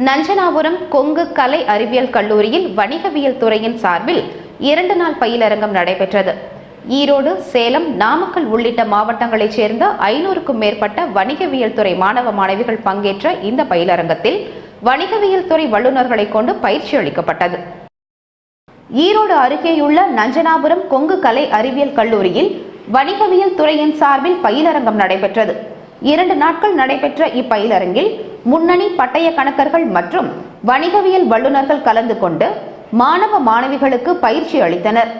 நஞ்சனாபுரம் கொங்கு கலை அறிவியல் கல்லூரியில் வணிகவியல் துறையின் சார்பில் 2 நாள் பயிலரங்கம் நடைபெற்றது. ஈரோடு, சேலம், நாமக்கல் உள்ளிட்ட மாவட்டங்களைச் சேர்ந்த 500க்கும் மேற்பட்ட வணிகவியல் துறை மாணவ மாணவிகள் பங்கேற்ற இந்த பயிலரங்கத்தில் வணிகவியல் துறை வல்லுநர்களை கொண்டு பயிற்சி அளிக்கப்பட்டது. ஈரோடு அருகேயுள்ள நஞ்சனாபுரம் கொங்கு கலை அறிவியல் கல்லூரியில் வணிகவியல் துறையின் சார்பில் பயிலரங்கம் நடைபெற்றது. 2 நாட்கள் நடைபெற்ற இப்பயிலரங்கில் முன்னணி பட்டய கணக்கர்கள் மற்றும் வணிகவியல் வல்லுநர்கள் கலந்து கொண்டு மாணவ மாணவிகளுக்கு பயிற்சி அளித்தனர்.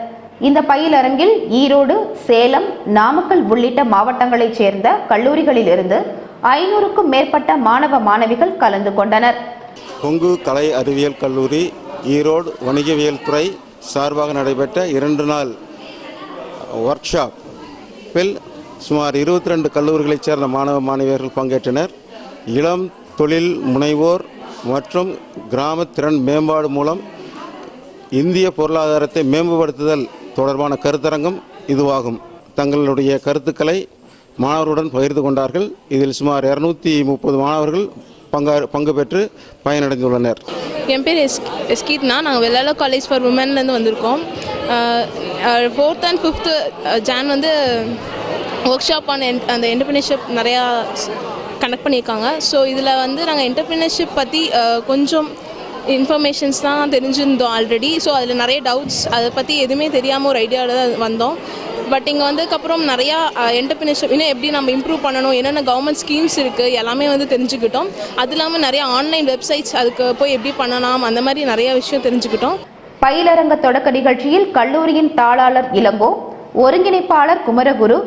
இந்த பயிலரங்கில் ஈரோடு, சேலம், நாமக்கல் உள்ளிட்ட மாவட்டங்களைச் சேர்ந்த கல்லூரிகளில் இருந்து 500க்கும் மேற்பட்ட மாணவ மாணவிகள் கலந்து கொண்டனர். கொங்கு கலை அறிவியல் கல்லூரி ஈரோடு வணிகவியல் துறை சார்பாக நடைபெற்ற 2 நாள் ஒர்க் ஷாப்பில் சுமார் 22 கல்லூரிகளைச் சேர்ந்த மாணவ மாணவியர்கள் பங்கேற்றனர். இளம் தொழில் முனைவோர் மற்றும் கிராம திறன் மேம்பாடு மூலம் இந்திய பொருளாதாரத்தை மேம்படுத்துதல் தொடர்பான கருத்தரங்கம் இதுவாகும். தங்களுடைய கருத்துக்களை மாணவர்களுடன் பகிர்ந்து கொண்டார்கள். இதில் சுமார் 230 மாணவர்கள் பங்கு பெற்று பயனடைந்துள்ளனர். என் பேர் எஸ்கீத்னா. நாங்கள் வெள்ளாள காலேஜ் ஃபார் உமன்லேருந்து வந்திருக்கோம். 4th and 5th John work shop அந்த என்டர்பிரினர்ஷிப் நிறையா கனெக்ட் பண்ணியிருக்காங்க. ஸோ இதில் நாங்கள் என்டர்பிரினர்ஷிப் பற்றி கொஞ்சம் இன்ஃபர்மேஷன்ஸ் தான் தெரிஞ்சிருந்தோம் ஆல்ரெடி. ஸோ அதில் நிறைய டவுட்ஸ், அதை பற்றி எதுவுமே தெரியாமல் ஒரு ஐடியாவில் தான் வந்தோம். பட் இங்கே வந்ததுக்கப்புறம் நிறையா என்டர்பிரினர்ஷிப் இன்னும் எப்படி நம்ம இம்ப்ரூவ் பண்ணணும், என்னென்ன கவர்மெண்ட் ஸ்கீம்ஸ் இருக்குது எல்லாமே தெரிஞ்சுக்கிட்டோம். அது இல்லாமல் நிறையா ஆன்லைன் வெப்சைட்ஸ் அதுக்கு போய் எப்படி பண்ணலாம், அந்த மாதிரி நிறையா விஷயம் தெரிஞ்சுக்கிட்டோம். பயிலரங்க தொடக்க நிகழ்ச்சியில் கல்லூரியின் தாளாளர் இளங்கோ, ஒருங்கிணைப்பாளர் குமரகுரு,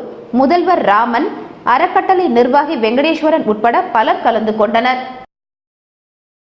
முதல்வர் ராமன், அறக்கட்டளை நிர்வாகி வெங்கடேஸ்வரன் உட்பட பலர் கலந்து கொண்டனர்.